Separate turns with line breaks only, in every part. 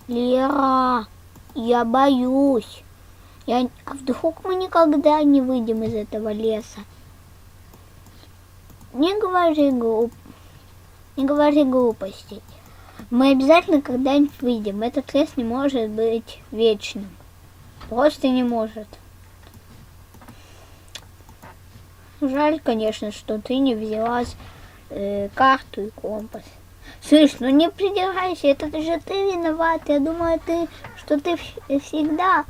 Лера, я боюсь. А вдруг мы никогда не выйдем из этого леса? Не говори глупостей. Мы обязательно когда-нибудь выйдем. Этот лес не может быть вечным. Просто не может. Жаль, конечно, что ты не взяла карту и компас. Слышь, ну не придирайся, это же ты виноват. Я думаю, что ты всегда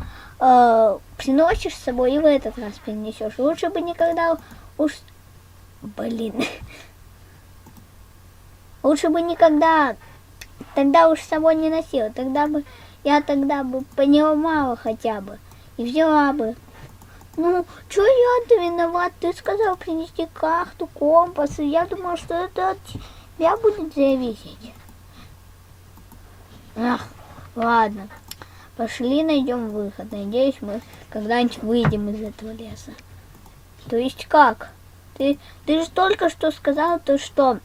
приносишь с собой и в этот раз принесешь. Лучше бы никогда уж... Блин. Лучше бы никогда тогда уж с собой не носила. Я тогда бы понимала хотя бы и взяла бы. Ну, что я-то виноват? Ты сказал принести карту, компас, и я думала, что это от тебя будет зависеть. Ах, ладно. Пошли найдем выход. Надеюсь, мы когда-нибудь выйдем из этого леса. То есть как? Ты же только что сказал то, что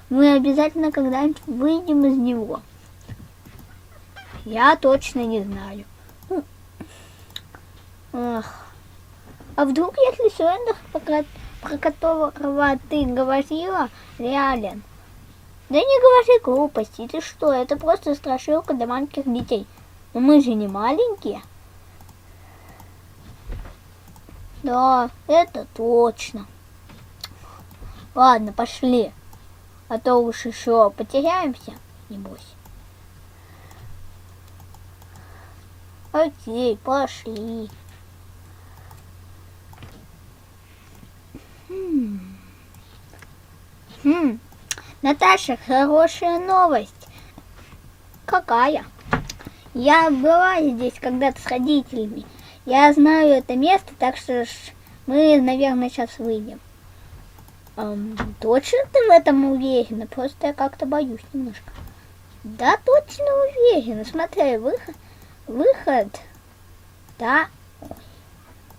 мы обязательно когда-нибудь выйдем из него. Я точно не знаю. Ах. А вдруг, если Слендер, про которого ты говорила, реален? Да не говори глупости, ты что, это просто страшилка для маленьких детей. Но мы же не маленькие. Да, это точно. Ладно, пошли. А то уж еще потеряемся, небось. Окей, пошли. Наташа, хорошая новость. Какая? Я была здесь когда-то с родителями. Я знаю это место, так что мы, наверное, сейчас выйдем. Точно ты в этом уверена? Просто я как-то боюсь немножко. Да, точно уверена. Смотри, выход. Да.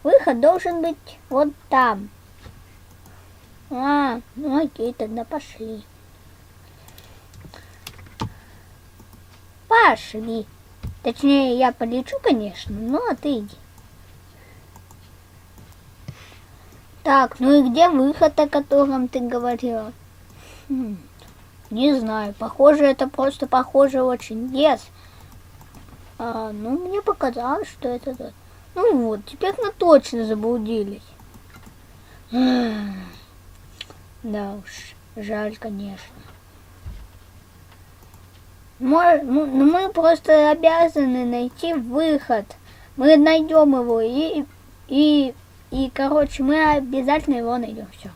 Выход должен быть вот там. Ну окей, тогда пошли. Пошли. Точнее, я полечу, конечно, но ты иди. Так, ну и где выход, о котором ты говорила? Не знаю, похоже, это просто похоже очень лес. Ну, мне показалось, что это тут. Ну вот, теперь мы точно заблудились. Да уж, жаль, конечно. Мы просто обязаны найти выход. Мы найдем его и, короче, мы обязательно его найдем. Все.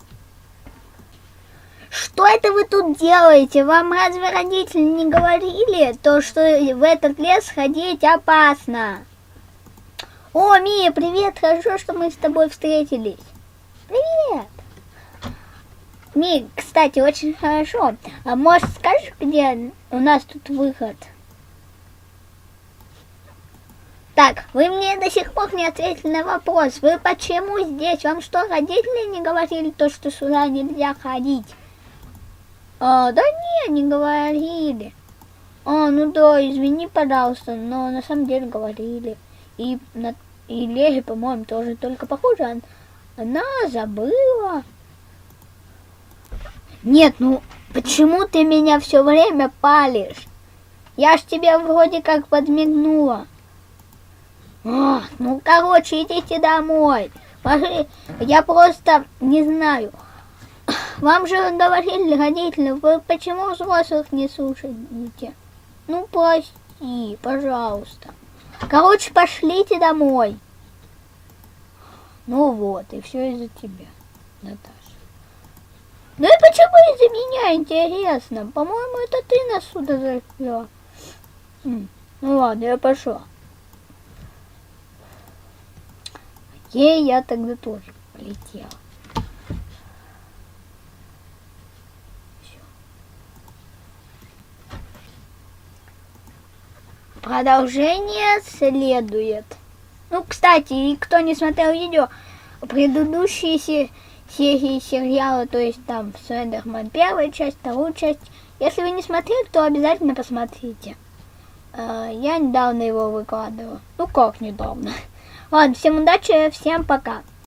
Что это вы тут делаете? Вам разве родители не говорили то, что в этот лес ходить опасно? О, Мия, привет! Хорошо, что мы с тобой встретились. Привет! Мия, кстати, очень хорошо. А может, скажешь, где у нас тут выход? Так, вы мне до сих пор не ответили на вопрос. Вы почему здесь? Вам что, родители не говорили то, что сюда нельзя ходить? Да не говорили. Ну да, извини, пожалуйста, но на самом деле говорили. И Лере, по-моему, тоже, только похоже, она забыла. Нет, ну почему ты меня все время палишь? Я ж тебе вроде как подмигнула. Ну, короче, идите домой. Я просто не знаю. Вам же говорили родители, вы почему взрослых не слушаете? Ну, прости, пожалуйста. Короче, пошлите домой. Ну вот, и все из-за тебя, Наташа. Ну и почему из-за меня, интересно? По-моему, это ты нас сюда завела. Ну ладно, я пошла. Окей, я тогда тоже полетела. Продолжение следует. Ну, кстати, и кто не смотрел видео, предыдущие серии сериала, то есть там Слендермен первая часть, вторую часть. Если вы не смотрели, то обязательно посмотрите. Я недавно его выкладывала. Ну как недавно. Ладно, всем удачи, всем пока.